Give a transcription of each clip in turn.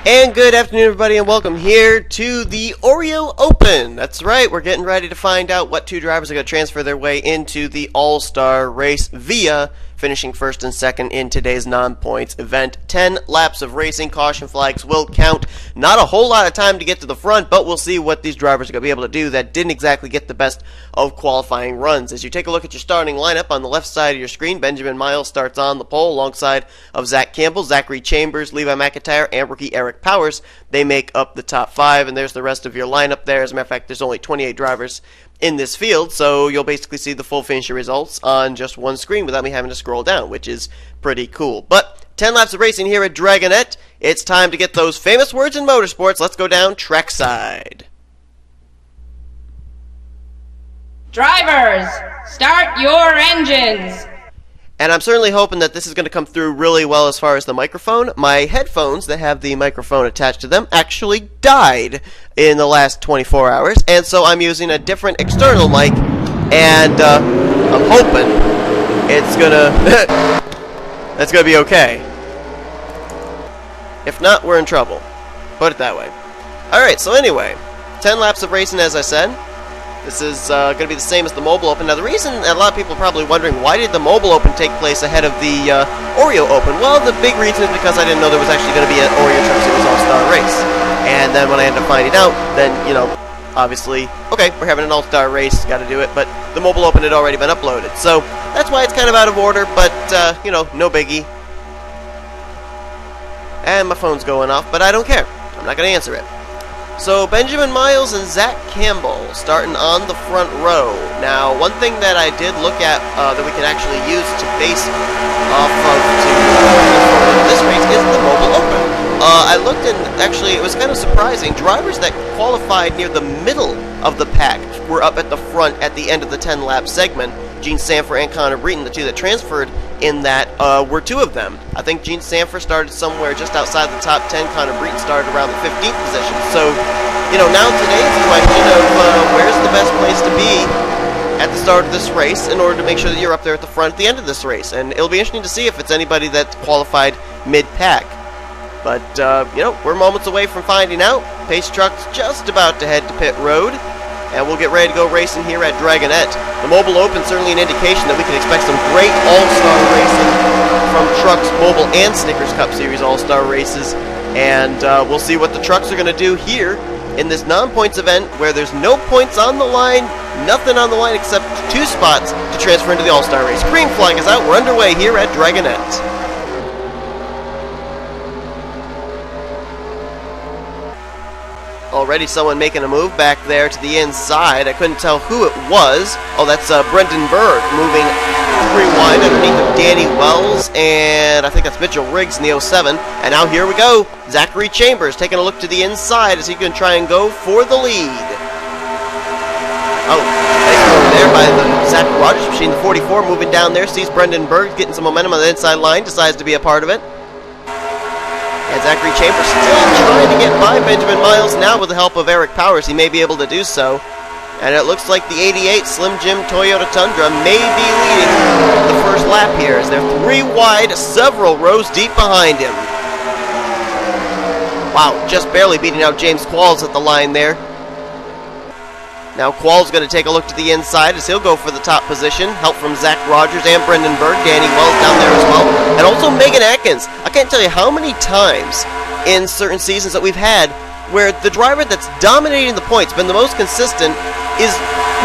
And good afternoon, everybody, and welcome here to the Oreo Open. That's right, we're getting ready to find out what two drivers are going to transfer their way into the All-Star race via finishing first and second in today's non-points event. 10 laps of racing, caution flags will count. Not a whole lot of time to get to the front, but we'll see what these drivers are going to be able to do that didn't exactly get the best of qualifying runs. As you take a look at your starting lineup on the left side of your screen, Benjamin Miles starts on the pole alongside of Zach Campbell, Zachary Chambers, Levi McIntyre, and rookie Eric Powers. They make up the top five, and there's the rest of your lineup there. As a matter of fact, there's only 28 drivers in this field, so you'll basically see the full finisher results on just one screen without me having to scroll down, which is pretty cool. But 10 laps of racing here at Dragon-nett. It's time to get those famous words in motorsports. Let's go down trackside. Drivers, start your engines! And I'm certainly hoping that this is going to come through really well as far as the microphone. My headphones that have the microphone attached to them actually died in the last 24 hours, and so I'm using a different external mic, and I'm hoping it's gonna that's gonna be okay. If not, we're in trouble. Put it that way. Alright, so anyway, 10 laps of racing, as I said. This is going to be the same as the Mobile Open. Now, the reason a lot of people are probably wondering, why did the Mobile Open take place ahead of the Oreo Open? Well, the big reason is because I didn't know there was actually going to be an Oreo Truck Series All-Star race. And then when I ended up finding out, then, you know, obviously, okay, we're having an All-Star race, got to do it, but the Mobile Open had already been uploaded. So that's why it's kind of out of order, but, you know, no biggie. And my phone's going off, but I don't care. I'm not going to answer it. So, Benjamin Miles and Zach Campbell starting on the front row. Now, one thing that I did look at that we can actually use to base off of this race is the Mobile Open. I looked and actually it was kind of surprising. Drivers that qualified near the middle of the pack were up at the front at the end of the 10-lap segment. Gene Sanford and Connor Breton, the two that transferred in that, were two of them. I think Gene Sanford started somewhere just outside the top 10. Connor Breton started around the 15th position. So, you know, now today's the question of where's the best place to be at the start of this race in order to make sure that you're up there at the front at the end of this race. And it'll be interesting to see if it's anybody that's qualified mid-pack. But, you know, we're moments away from finding out. Pace Truck's just about to head to pit road, and we'll get ready to go racing here at Dragon-nett. The Mobile Open certainly an indication that we can expect some great all-star racing from trucks, mobile, and Snickers Cup Series all-star races. And we'll see what the trucks are going to do here in this non-points event where there's no points on the line, nothing on the line except 2 spots to transfer into the all-star race. Green flag is out. We're underway here at Dragon-nett. Already someone making a move back there to the inside. I couldn't tell who it was. Oh, that's Brendan Berg moving 3 wide underneath of Danny Wells, and I think that's Mitchell Riggs in the 07. And now here we go. Zachary Chambers taking a look to the inside as he can try and go for the lead. Oh, nice move there by the Zach Rogers machine, the 44, moving down there. Sees Brendan Berg getting some momentum on the inside line, decides to be a part of it. And Zachary Chambers still trying to get by Benjamin Miles. Now with the help of Eric Powers, he may be able to do so. And it looks like the 88 Slim Jim Toyota Tundra may be leading the first lap here as they're 3 wide, several rows deep behind him. Wow, just barely beating out James Qualls at the line there. Now Qualls going to take a look to the inside as he'll go for the top position. Help from Zach Rogers and Brendan Berg. Danny Wells down there as well. And also Megan Atkins. I can't tell you how many times in certain seasons that we've had where the driver that's dominating the points, been the most consistent, is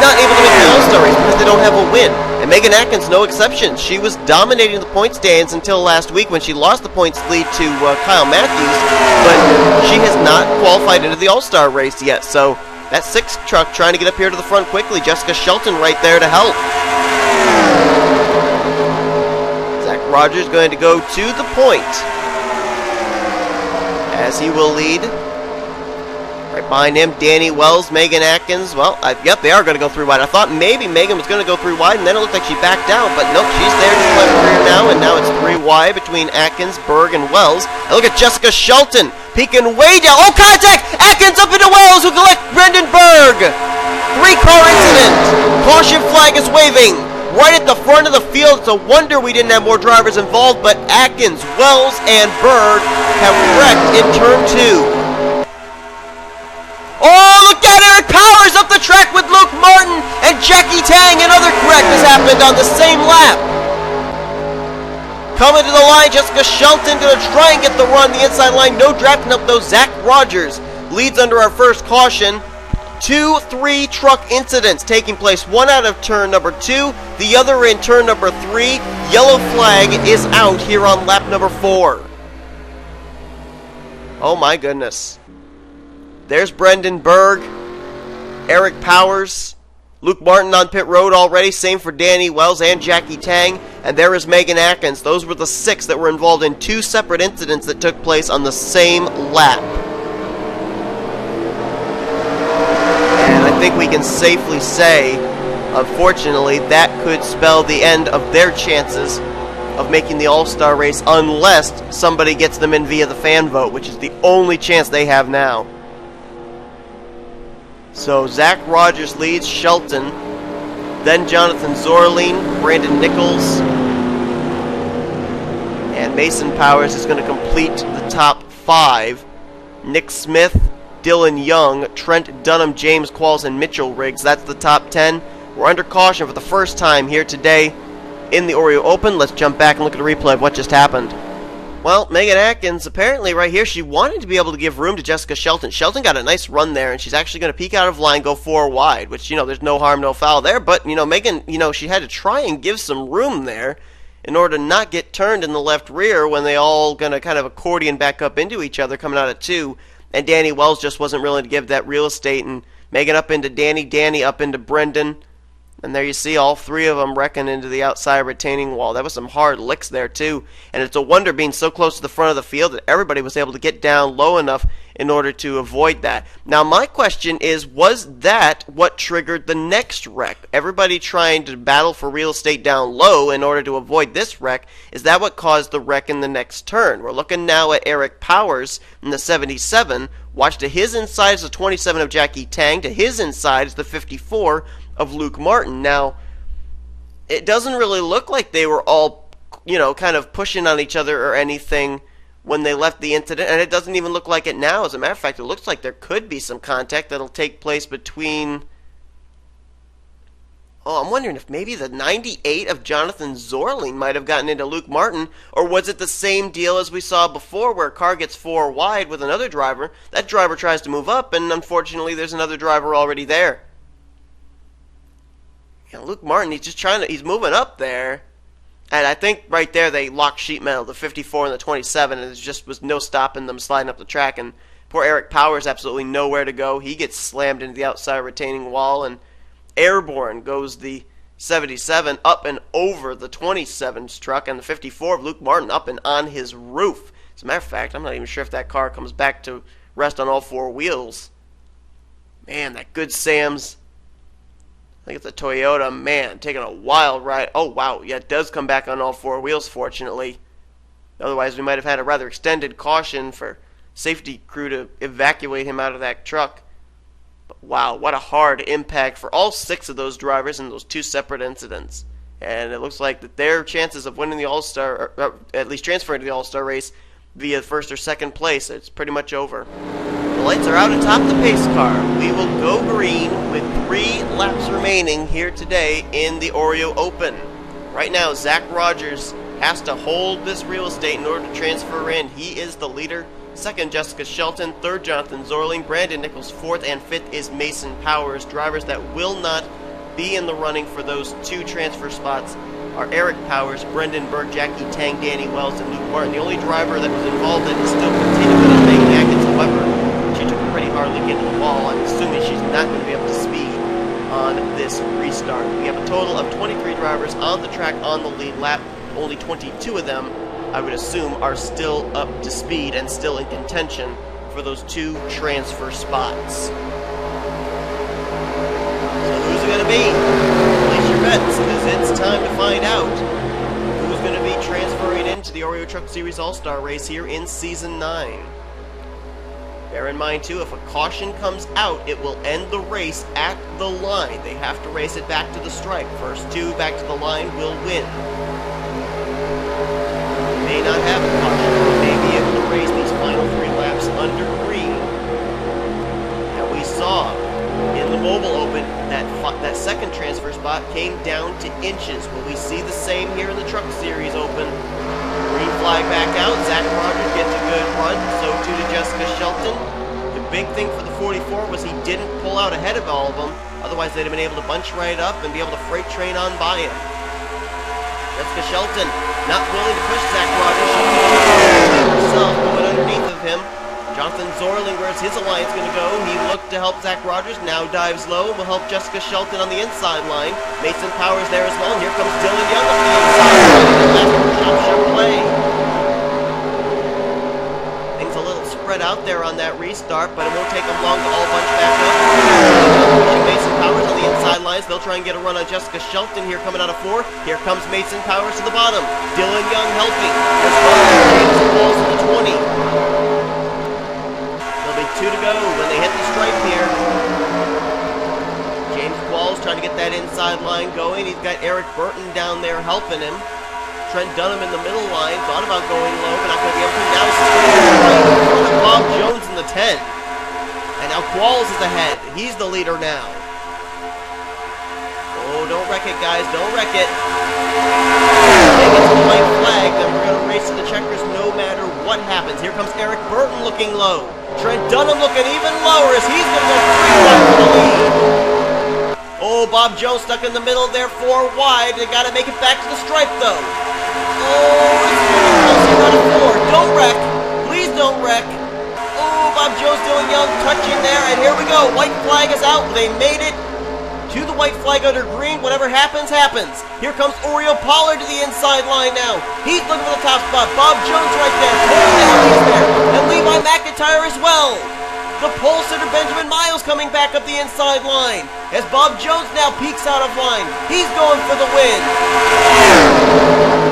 not able to make the All-Star race because they don't have a win. And Megan Atkins, no exception. She was dominating the point stands until last week when she lost the points lead to Kyle Matthews, but she has not qualified into the All-Star race yet. So that 6 truck trying to get up here to the front quickly. Jessica Shelton right there to help. Zach Rogers going to go to the point as he will lead. Right behind him, Danny Wells, Megan Atkins. Well, yep, they are going to go 3 wide. I thought maybe Megan was going to go 3 wide, and then it looked like she backed out. But nope, she's there to the rear now, and now it's 3 wide between Atkins, Berg, and Wells. And look at Jessica Shelton peeking way down. Oh, contact! Atkins up into Wells, who collect Brendan Berg. 3-car incident. Caution flag is waving. right at the front of the field. It's a wonder we didn't have more drivers involved, but Atkins, Wells, and Berg have wrecked in turn 2. Oh, look at Eric Powers up the track with Luke Martin and Jackie Tang. Another wreck has happened on the same lap. Coming to the line, Jessica Shelton going to try and get the run the inside line. No drafting up though. Zach Rogers leads under our first caution. 2-3 truck incidents taking place. One out of turn number 2, the other in turn number 3. Yellow flag is out here on lap number 4. Oh my goodness. There's Brendan Berg, Eric Powers, Luke Martin on pit road already. Same for Danny Wells and Jackie Tang. And there is Megan Atkins. Those were the 6 that were involved in 2 separate incidents that took place on the same lap. And I think we can safely say, unfortunately, that could spell the end of their chances of making the All-Star race unless somebody gets them in via the fan vote, which is the only chance they have now. So Zach Rogers leads Shelton, then Jonathan Zorling, Brandon Nichols, and Mason Powers is going to complete the top 5. Nick Smith, Dylan Young, Trent Dunham, James Qualls, and Mitchell Riggs. That's the top 10. We're under caution for the first time here today in the Oreo Open. Let's jump back and look at a replay of what just happened. Well, Megan Atkins, apparently right here, she wanted to be able to give room to Jessica Shelton. Shelton got a nice run there, and she's actually going to peek out of line, go 4 wide, which, there's no harm, no foul there. But, Megan, she had to try and give some room there in order to not get turned in the left rear when they all going to kind of accordion back up into each other coming out at 2. And Danny Wells just wasn't willing to give that real estate. And Megan up into Danny, Danny up into Brendan. And there you see all 3 of them wrecking into the outside retaining wall. That was some hard licks there, too. And it's a wonder, being so close to the front of the field, that everybody was able to get down low enough in order to avoid that. Now, my question is, was that what triggered the next wreck? Everybody trying to battle for real estate down low in order to avoid this wreck. Is that what caused the wreck in the next turn? We're looking now at Eric Powers in the 77. Watch, to his inside is the 27 of Jackie Tang. To his inside is the 54 of Luke Martin. Now, it doesn't really look like they were all, kind of pushing on each other or anything when they left the incident, and it doesn't even look like it now. As a matter of fact, it looks like there could be some contact that'll take place between... Oh, I'm wondering if maybe the 98 of Jonathan Zorling might have gotten into Luke Martin, or was it the same deal as we saw before where a car gets 4 wide with another driver, that driver tries to move up, and unfortunately there's another driver already there. Luke Martin, he's moving up there. And I think right there they locked sheet metal, the 54 and the 27, and there just was no stopping them sliding up the track. And poor Eric Powers, absolutely nowhere to go. He gets slammed into the outside retaining wall, and airborne goes the 77 up and over the 27's truck, and the 54 of Luke Martin up and on his roof. As a matter of fact, I'm not even sure if that car comes back to rest on all 4 wheels. Man, that Good Sam's, I think it's a Toyota, man, taking a wild ride. Oh, wow, yeah, it does come back on all 4 wheels, fortunately. Otherwise, we might have had a rather extended caution for safety crew to evacuate him out of that truck. But wow, what a hard impact for all 6 of those drivers in those 2 separate incidents. And it looks like that their chances of winning the All-Star, or at least transferring to the All-Star race via first or second place, it's pretty much over. The lights are out atop the pace car. We will go green with 3 laps remaining here today in the Oreo Open. Right now, Zach Rogers has to hold this real estate in order to transfer in. He is the leader. Second, Jessica Shelton. Third, Jonathan Zorling. Brandon Nichols, 4th. And 5th is Mason Powers. Drivers that will not be in the running for those 2 transfer spots are Eric Powers, Brendan Berg, Jackie Tang, Danny Wells, and Luke Martin. The only driver that was involved that is still continuing is Megan Atkins. However, she took a pretty hard lick into the wall. I'm assuming she's not going to be able to speed on this restart. We have a total of 23 drivers on the track on the lead lap. Only 22 of them, I would assume, are still up to speed and still in contention for those 2 transfer spots. So who's it going to be? Place your bets, because it's time to find out who's going to be transferring into the Oreo Truck Series All-Star race here in Season 9. Bear in mind, too, if a caution comes out, it will end the race at the line. They have to race it back to the stripe. First two back to the line will win. May not have a caution, but may be able to race these final 3 laps under green. And we saw in the Mobile Open that second transfer spot came down to inches. Will we see the same here in the Truck Series Open? Green flag back out. Zach Rogers gets a good run. So too to Jessica Shelton. The big thing for the 44 was he didn't pull out ahead of all of them. Otherwise, they'd have been able to bunch right up and be able to freight train on by him. Jessica Shelton not willing to push Zach Rogers. She herself going underneath of him. Jonathan Zorling, where's his alliance going to go? He looked to help Zach Rogers, now dives low, and will help Jessica Shelton on the inside line. Mason Powers there as well, and here comes Dylan Young on the inside line. Chevrolet. Things a little spread out there on that restart, but it won't take them long to all bunch back up. Mason Powers on the inside lines. They'll try and get a run on Jessica Shelton here coming out of 4. Here comes Mason Powers to the bottom. Dylan Young helping. As well as James Walls to the 20. 2 to go when they hit the stripe here. James Qualls trying to get that inside line going. He's got Eric Burton down there helping him. Trent Dunham in the middle line. Thought about going low, but not going to be able to. Now this is going to Bob Jones in the 10. And now Qualls is ahead. He's the leader now. Oh, don't wreck it, guys. Don't wreck it. They get the white flag, then we're going to race to the checkers no matter what happens. Here comes Eric Burton looking low. Trent Dunham looking even lower as he's going to go 3 wide for the lead. Oh, Bob Jones stuck in the middle there, 4 wide. They got to make it back to the stripe, though. Oh, it's getting closer out of 4. Don't wreck. Please don't wreck. Oh, Bob Jones doing Young touching there, and here we go. White flag is out. They made it to the white flag under green. Whatever happens, happens. Here comes Oreo Pollard to the inside line now. He's looking for the top spot. Bob Jones right there. Cole Daly's there. And Levi McIntyre as well. The pole sitter Benjamin Miles coming back up the inside line. As Bob Jones now peeks out of line. He's going for the win.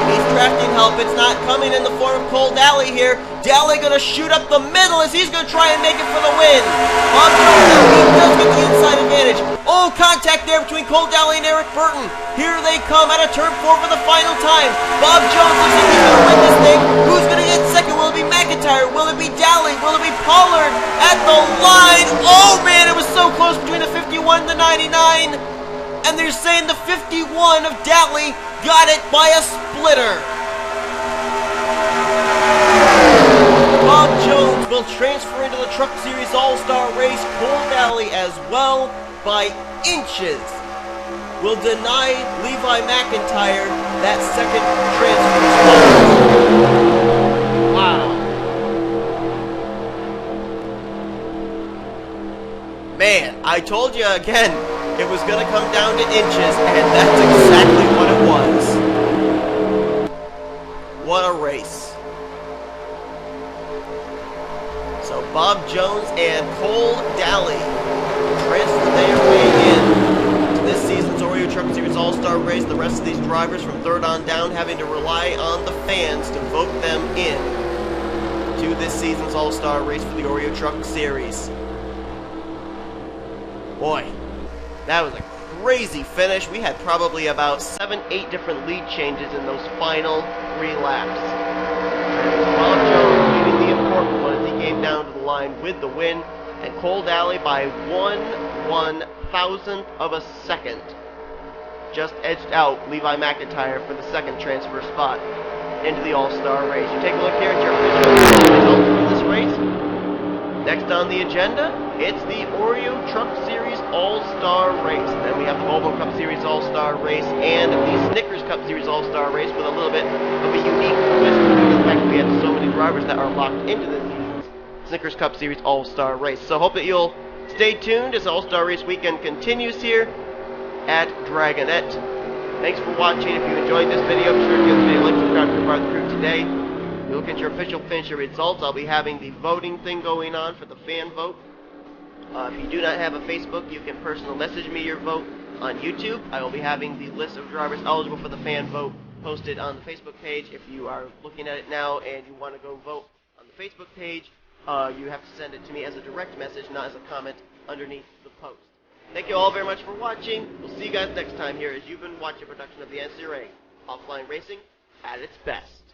He's drafting help. It's not coming in the form of Cole Daly here. Daly going to shoot up the middle as he's going to try and make it for the win. Bob Jones now, he does get the inside advantage. Oh, contact there between Cole Daly and Eric Burton. Here they come out of turn 4 for the final time. Bob Jones looks like he's going to win this thing. Who's going to get second? Will it be McIntyre? Will it be Daly? Will it be Pollard at the line? Oh, man, it was so close between the 51 and the 99. And they're saying the 51 of Daly got it by a splitter. Bob Jones will transfer into the Truck Series All-Star race. Cole Daly as well by inches will deny Levi McIntyre that second transfer spot. Wow. Man, I told you again, it was going to come down to inches, and that's exactly what it was. What a race. So Bob Jones and Cole Daly transfer their way in to this season's Oreo Truck Series All-Star race. The rest of these drivers from third on down having to rely on the fans to vote them in to this season's All-Star race for the Oreo Truck Series. Boy, that was a crazy finish. We had probably about 7-8 different lead changes in those final 3 laps. Bob Jones leading the important one as he came down to the line with the win, and Cole Daly by 1/1000th of a second just edged out Levi McIntyre for the second transfer spot into the All-Star race. You take a look here at your official results from this race. Next on the agenda, it's the Oreo Truck Series All-Star race. Then we have the Volvo Cup Series All-Star race and the Snickers Cup Series All-Star race with a little bit of a unique twist due to the fact that we have so many drivers that are locked into this season's Snickers Cup Series All-Star race. So hope that you'll stay tuned as All-Star race weekend continues here at Dragon-nett. Thanks for watching. If you enjoyed this video, be sure to give this video a like, subscribe to be part of the crew today. We look at your official finisher results. I'll be having the voting thing going on for the fan vote. If you do not have a Facebook, you can personal message me your vote on YouTube. I will be having the list of drivers eligible for the fan vote posted on the Facebook page. If you are looking at it now and you want to go vote on the Facebook page, you have to send it to me as a direct message, not as a comment underneath the post. Thank you all very much for watching. We'll see you guys next time here as you've been watching a production of the NNSCRA, offline racing at its best.